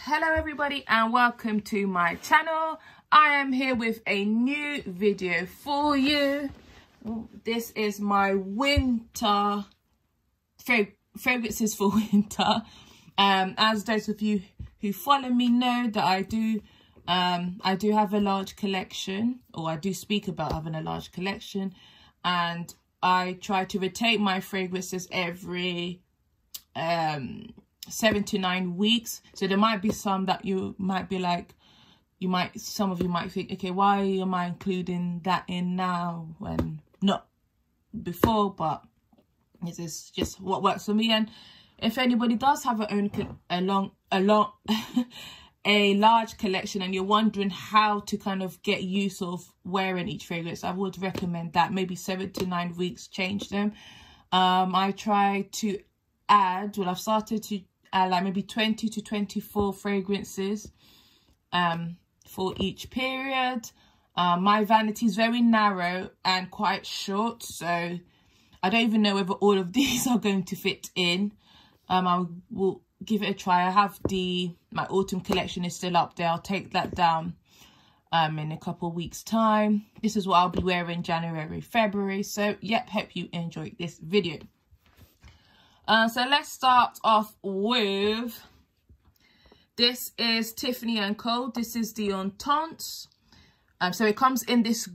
Hello everybody and welcome to my channel. I am here with a new video for you. This is my winter fragrances for winter. As those of you who follow me know that I do have a large collection, or I do speak about having a large collection, and I try to rotate my fragrances every 7 to 9 weeks. So there might be some that you might be like, some of you might think, okay, why am I including that in now when not before? But this is just what works for me. And if anybody does have a large collection and you're wondering how to kind of get use of wearing each fragrance, I would recommend that. Maybe 7 to 9 weeks, change them. I try to add, well, I've started to add like maybe 20 to 24 fragrances for each period. My vanity is very narrow and quite short, so I don't even know whether all of these are going to fit in. I will give it a try. I have my autumn collection is still up there. I'll take that down in a couple of weeks time. This is what I'll be wearing January, February. So yep, hope you enjoyed this video. So let's start off with, this is Tiffany Co. This is the Entente. So it comes in this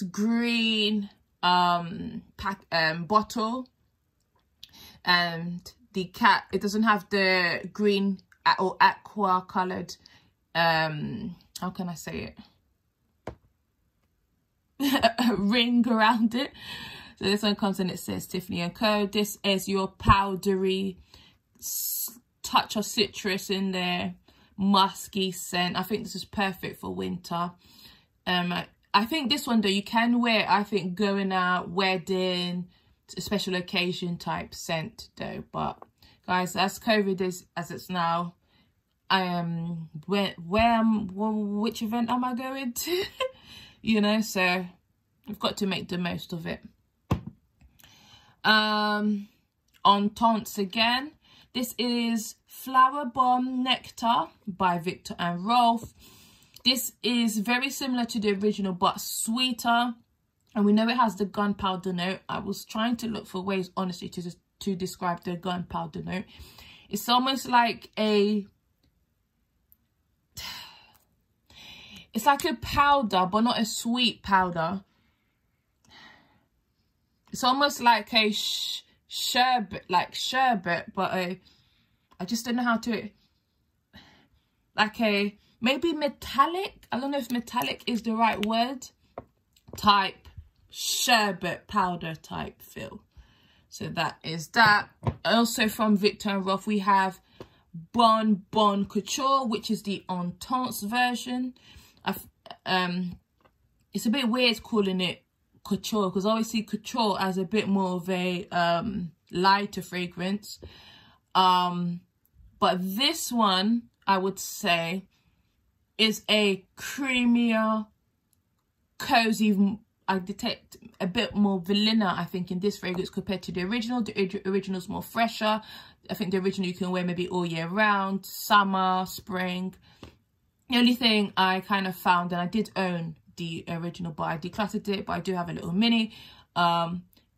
green bottle, and the cap, it doesn't have the green or aqua colored how can I say it, ring around it. So this one comes and it says Tiffany Co. This is your powdery touch of citrus in there, musky scent. I think this is perfect for winter. I think this one though, you can wear, I think, going out, wedding, special occasion type scent though. But guys, as COVID is as it's now, I am which event am I going to? You know, so I've got to make the most of it. Entente again. This is Flowerbomb Nectar by Viktor Rolf. This is very similar to the original but sweeter, and we know it has the gunpowder note. I was trying to look for ways, honestly, to describe the gunpowder note. It's almost like it's like a powder, but not a sweet powder. It's almost like a sherbet, but I just don't know how to, like a, maybe metallic, I don't know if metallic is the right word, type sherbet powder type feel. So that is that. Also from Viktor Rolf, we have Bon Couture, which is the Entente version. It's a bit weird calling it couture, because I always see couture as a bit more of a lighter fragrance, but this one I would say is a creamier, cozy. I detect a bit more vanilla, I think, in this fragrance compared to the original. The original is more fresher. I think the original you can wear maybe all year round, summer, spring. The only thing I kind of found, and I did own the original but I decluttered it, but I do have a little mini,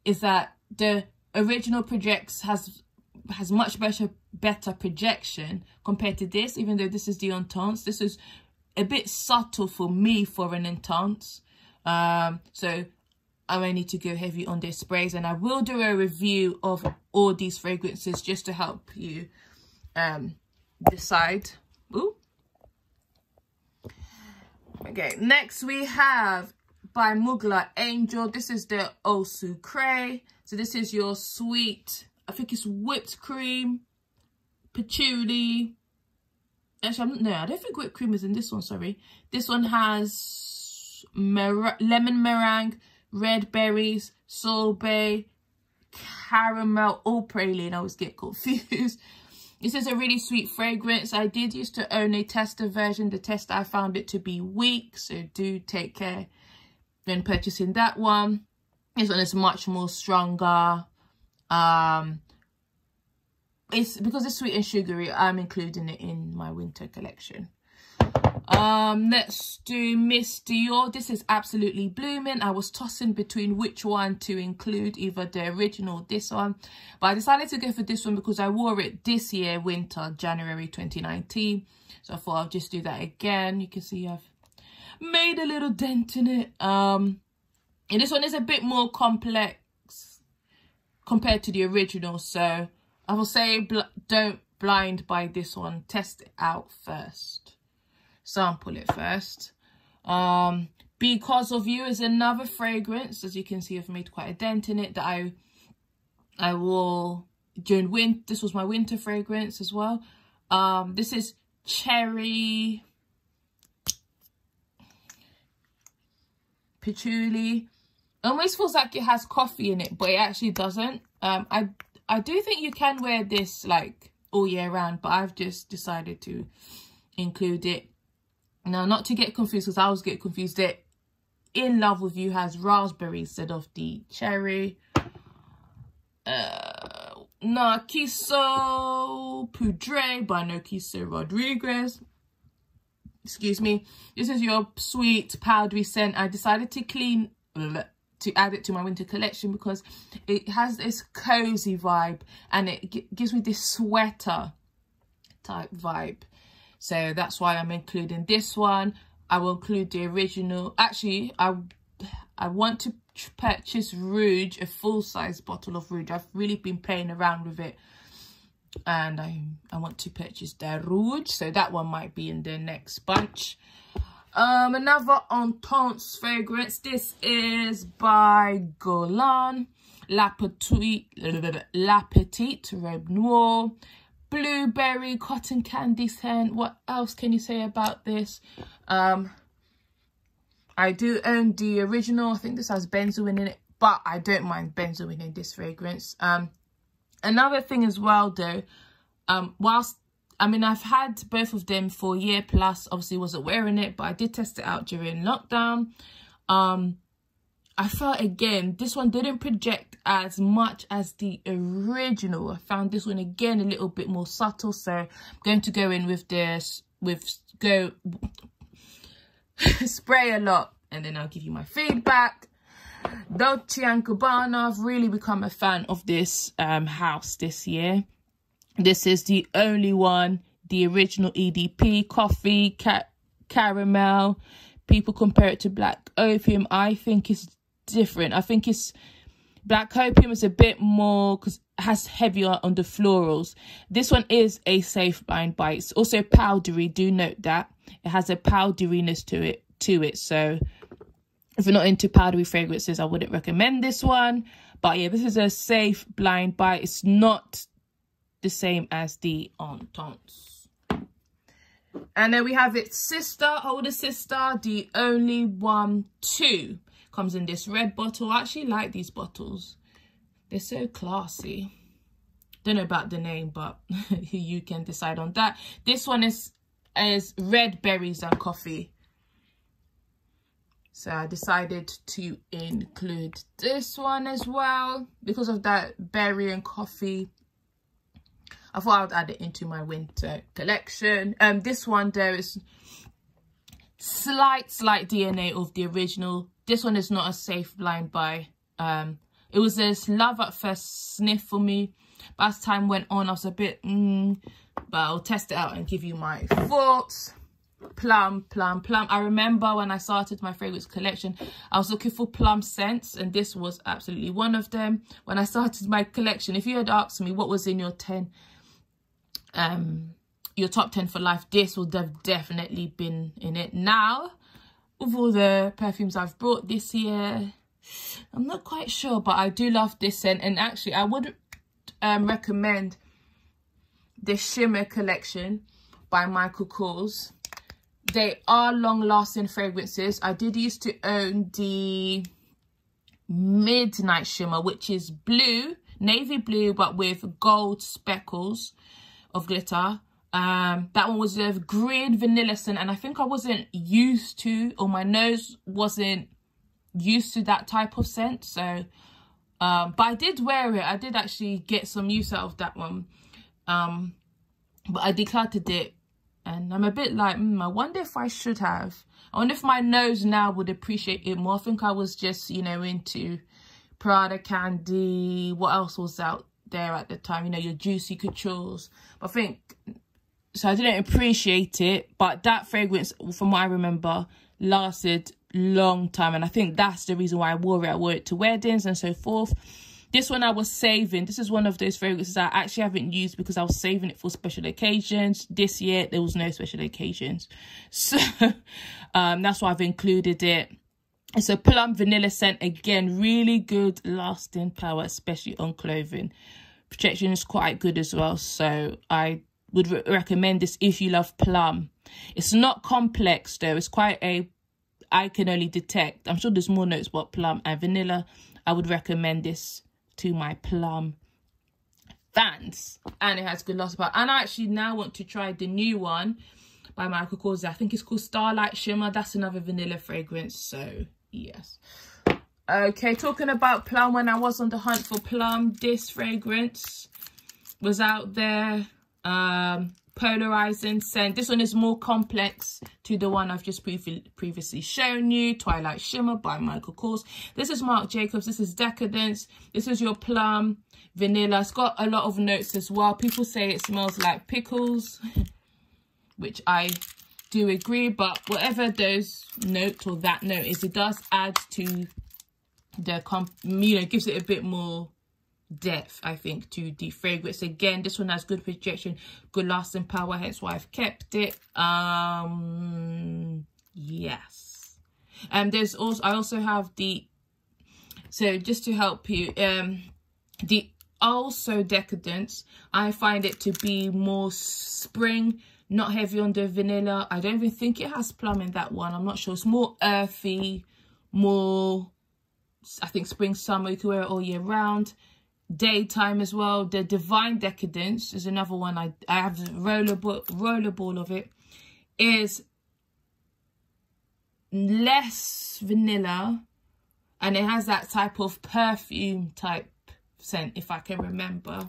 is that the original has much better projection compared to this. Even though this is the Entente, this is a bit subtle for me for an Entente, so I may need to go heavy on their sprays, and I will do a review of all these fragrances just to help you decide. Ooh. Okay, next we have by Mugler Angel. This is the Eau Sucree. So this is your sweet, I think it's whipped cream, patchouli. Actually, no, I don't think whipped cream is in this one, sorry. This one has lemon meringue, red berries, sorbet, caramel, or praline. I always get confused. This is a really sweet fragrance. I did used to own a tester version. The tester, I found it to be weak, so do take care when purchasing that one. This one is much more stronger. it's because it's sweet and sugary, I'm including it in my winter collection. Let's do Miss Dior. This is Absolutely Blooming. I was tossing between which one to include, either the original or this one, but I decided to go for this one because I wore it this year, winter, January 2019. So I thought I'll just do that again. You can see I've made a little dent in it. And this one is a bit more complex compared to the original, so I will say don't blind buy this one. Test it out first. Sample it first. Because of You is another fragrance. As you can see, I've made quite a dent in it that I wore during winter. This was my winter fragrance as well. This is cherry patchouli. Almost feels like it has coffee in it, but it actually doesn't. I do think you can wear this like all year round, but I've just decided to include it. Now, not to get confused, because I always get confused, that In Love With You has raspberry instead of the cherry. Narciso Poudree by Narciso Rodriguez. Excuse me. This is your sweet powdery scent. I decided to add it to my winter collection because it has this cozy vibe and it gives me this sweater type vibe. So that's why I'm including this one. I will include the original. Actually, I want to purchase Rouge, a full-size bottle of Rouge. I've really been playing around with it. And I want to purchase the Rouge. So that one might be in the next bunch. Another Intense fragrance. This is by Guerlain. La Petite Robe Noir. Blueberry cotton candy scent. What else can you say about this? I do own the original. I think this has benzoin in it, but I don't mind benzoin in this fragrance. Another thing as well though, whilst I mean I've had both of them for a year plus, obviously wasn't wearing it, but I did test it out during lockdown. I felt again this one didn't project as much as the original. I found this one again a little bit more subtle, so I'm going to go in with this spray a lot and then I'll give you my feedback. Dolce and Gabbana. I've really become a fan of this house this year. This is the only one, the original EDP, coffee, caramel. People compare it to Black Opium. I think it's different. I think it's Black Opium is a bit more because it has heavier on the florals. This one is a safe blind buy. It's also powdery. Do note that it has a powderiness to it. So if you're not into powdery fragrances, I wouldn't recommend this one. But yeah, this is a safe blind buy. It's not the same as the Intense. And then we have its sister, older sister, the Only One 2. Comes in this red bottle. I actually like these bottles. They're so classy. Don't know about the name, but you can decide on that. This one is red berries and coffee. So I decided to include this one as well. Because of that berry and coffee, I thought I would add it into my winter collection. This one there is slight DNA of the original. This one is not a safe blind buy. It was this love at first sniff for me. But as time went on, I was a bit, but I'll test it out and give you my thoughts. Plum. I remember when I started my fragrance collection, I was looking for Plum Sense, and this was absolutely one of them. When I started my collection, if you had asked me what was in your top 10 for life, this would have definitely been in it. Now, with all the perfumes I've brought this year, I'm not quite sure, but I do love this scent. And actually, I would recommend the Shimmer collection by Michael Kors. They are long-lasting fragrances. I did used to own the Midnight Shimmer, which is blue, navy blue, but with gold speckles of glitter. That one was a green vanilla scent, and I think I wasn't used to, or my nose wasn't used to that type of scent. So but I did wear it. I did actually get some use out of that one. But I decluttered it, and I'm a bit like, I wonder if I should have. I wonder if my nose now would appreciate it more. I think I was just, you know, into Prada Candy. What else was out there at the time? You know, your Juicy Coutures. But I think, so I didn't appreciate it. But that fragrance, from what I remember, lasted long time. And I think that's the reason why I wore it. I wore it to weddings and so forth. This one I was saving. This is one of those fragrances I actually haven't used because I was saving it for special occasions. This year, there was no special occasions. So that's why I've included it. It's a plum vanilla scent. Again, really good lasting power, especially on clothing. Protection is quite good as well. So I would recommend this if you love plum. It's not complex though. It's quite a, I can only detect. I'm sure there's more notes about plum and vanilla. I would recommend this to my plum fans, and it has good lasting power. And I actually now want to try the new one by Marc Jacobs. I think it's called Starlight Shimmer. That's another vanilla fragrance, so yes. Okay, talking about plum, when I was on the hunt for plum, this fragrance was out there. Polarizing scent. This one is more complex to the one I've just previously shown you. Twilight Shimmer by Marc Jacobs. This is Marc Jacobs. This is Decadence. This is your plum vanilla. It's got a lot of notes as well. People say it smells like pickles, which I do agree. But whatever those notes or that note is, it does add to the, you know, gives it a bit more depth, I think, to the fragrance. Again, this one has good projection, good lasting power, hence why I've kept it. Yes. And there's also, I also have the, so just to help you, the also Decadence, I find it to be more spring, not heavy on the vanilla. I don't even think it has plum in that one. I'm not sure. It's more earthy, more, I think, spring, summer. You can wear it all year round. Daytime as well. The Divine Decadence is another one. I have a rollerball of it. Is less vanilla, and it has that type of perfume type scent, if I can remember.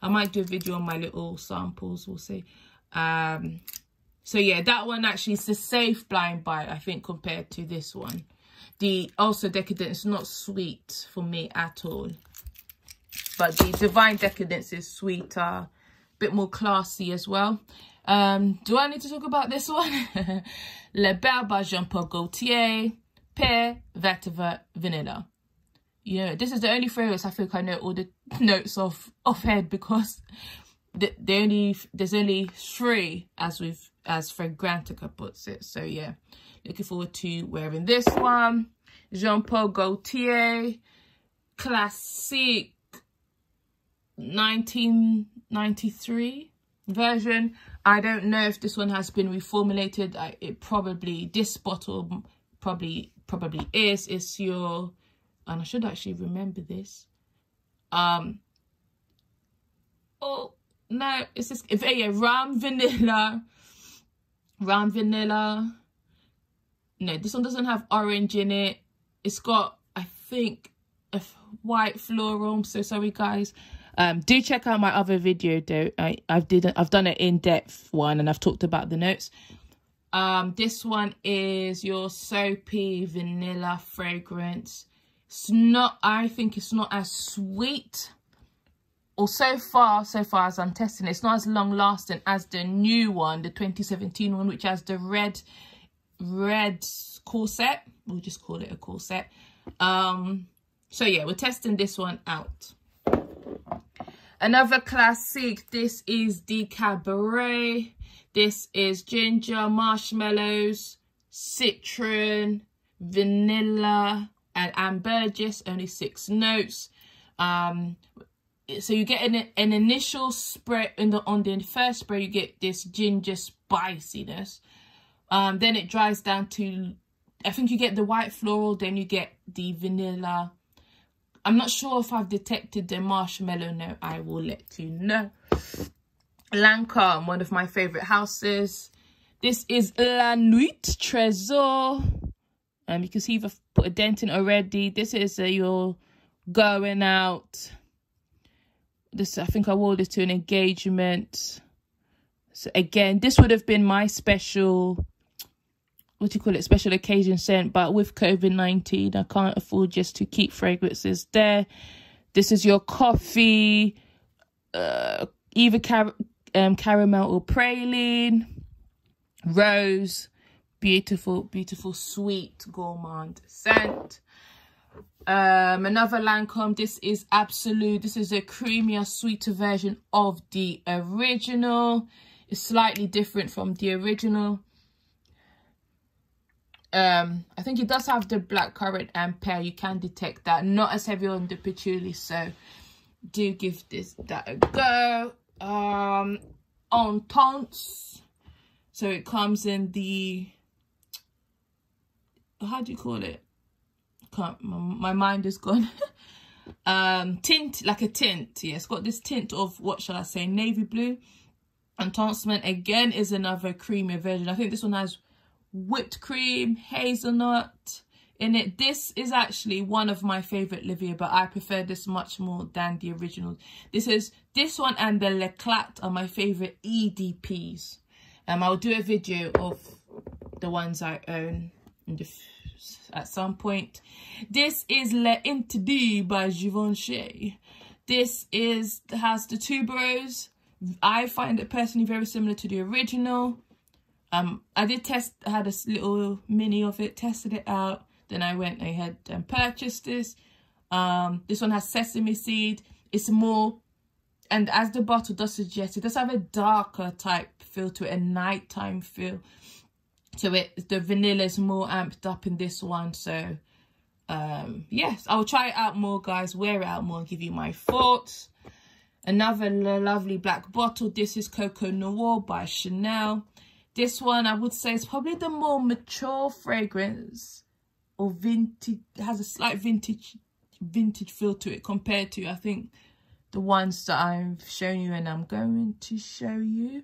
I might do a video on my little samples, we'll see. So yeah, that one actually is a safe blind buy, I think, compared to this one. The also Decadence is not sweet for me at all. But the Divine Decadence is sweeter, a bit more classy as well. Do I need to talk about this one? Le Belle by Jean-Paul Gaultier, Pear Vetiver Vanilla. You know, this is the only fragrance I think I know all the notes offhand, because there's only 3 as Fragrantica puts it. So yeah, looking forward to wearing this one. Jean-Paul Gaultier, Classique 1993 version. I don't know if this one has been reformulated. It probably, this bottle probably is. It's your, and I should actually remember this. Oh no, it's this. If yeah, Rum Vanilla. No, this one doesn't have orange in it. It's got, I think, a white floral. I'm so sorry, guys. Do check out my other video though. I've done an in-depth one, and I've talked about the notes. This one is your Soapy Vanilla fragrance. It's not, I think it's not as sweet, or so far as I'm testing it, it's not as long lasting as the new one, the 2017 one, which has the red corset. We'll just call it a corset. So yeah, we're testing this one out. Another classic, this is the Cabaret. This is ginger, marshmallows, citron, vanilla, and ambergris, only 6 notes. So you get an initial spray, on the first spray, you get this ginger spiciness. Then it dries down to, I think you get the white floral, then you get the vanilla. I'm not sure if I've detected the marshmallow note. I will let you know. Lancome, one of my favorite houses. This is La Nuit Tresor. You can see I've put a dent in already. This is your going out This, I think I wore this to an engagement. So again, this would have been my special, what do you call it, special occasion scent. But with COVID-19, I can't afford just to keep fragrances there. This is your coffee, either caramel or praline, rose. Beautiful, beautiful, sweet, gourmand scent. Another Lancome. This is Absolu. This is a creamier, sweeter version of the original. It's slightly different from the original. I think it does have the blackcurrant and pear. You can detect that. Not as heavy on the patchouli, so do give that a go. On Tons. So it comes in the, how do you call it? My mind is gone. Tint, like a tint. Yeah, it's got this tint of, what shall I say, navy blue. And Enhancement again is another creamier version. I think this one has whipped cream, hazelnut in it. This is actually one of my favorite Livia, but I prefer this much more than the original. This one and the L'Eclat are my favorite EDPs. I'll do a video of the ones I own at some point. This is L'Interdit by Givenchy. This has the tuberose. I find it personally very similar to the original. I did test, I had a little mini of it, tested it out. Then I went ahead and purchased this. This one has sesame seed. It's more, and as the bottle does suggest, it does have a darker type feel to it, a nighttime feel to it. The vanilla is more amped up in this one. So yes, I'll try it out more, guys, wear it out more, and give you my thoughts. Another lovely black bottle. This is Coco Noir by Chanel. This one I would say is probably the more mature fragrance, or vintage. It has a slight vintage feel to it compared to, I think, the ones that I've shown you and I'm going to show you.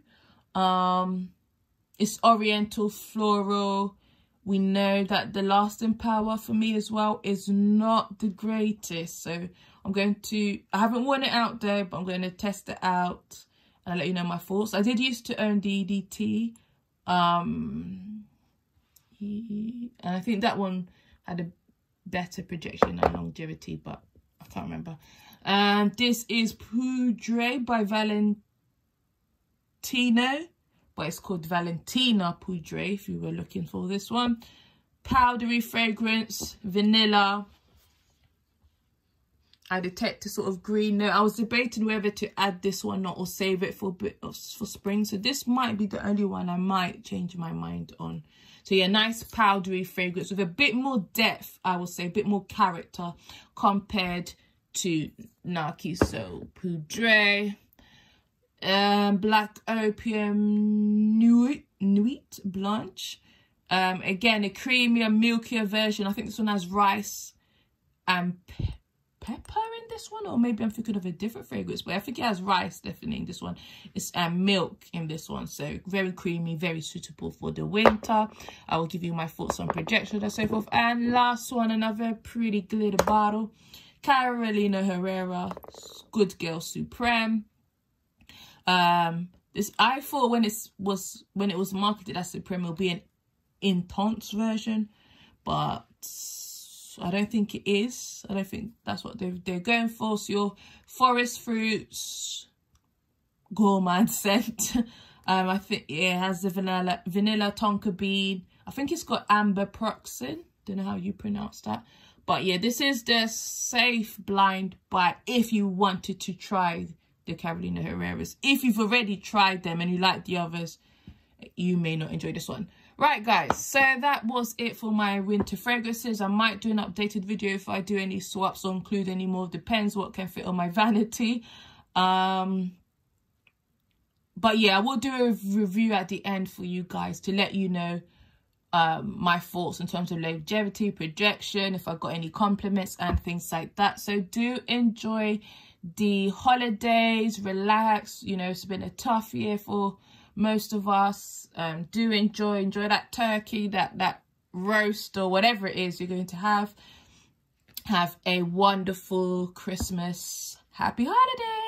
It's oriental, floral. We know that the lasting power for me as well is not the greatest. So I haven't worn it out there, but I'm going to test it out and I'll let you know my thoughts. I did used to own the EDT. And I think that one had a better projection and longevity, but I can't remember. This is Poudree by Valentino, but it's called Valentina Poudre if you were looking for this one. Powdery fragrance, vanilla. I detect a sort of green note. I was debating whether to add this one or not, or save it for a bit for spring. So this might be the only one I might change my mind on. So yeah, nice powdery fragrance with a bit more depth, I will say, a bit more character compared to Narciso Poudree. Black Opium Nuit Blanche. Again, a creamier, milkier version. I think this one has rice and pepper in this one, or maybe I'm thinking of a different fragrance, but I think it has rice definitely in this one. It's milk in this one, so very creamy, very suitable for the winter. I will give you my thoughts on projection and so forth. And last one, another pretty glitter bottle, Carolina Herrera Good Girl Supreme. This, I thought when it was marketed as Supreme, it would be an intense version, but I don't think it is. I don't think that's what they're going for. So your forest fruits gourmand scent. I think it has the vanilla tonka bean. I think it's got amber proxin. Don't know how you pronounce that. But yeah, this is the safe blind buy if you wanted to try the Carolina Herreras. If you've already tried them and you like the others, you may not enjoy this one. Right, guys, so that was it for my winter fragrances. I might do an updated video if I do any swaps or include any more. Depends what can fit on my vanity. But yeah, I will do a review at the end for you guys to let you know my thoughts in terms of longevity, projection, if I got any compliments and things like that. So do enjoy the holidays, relax. You know, it's been a tough year for most of us. Do enjoy that turkey, that roast, or whatever it is you're going to have. Have a wonderful Christmas. Happy holidays.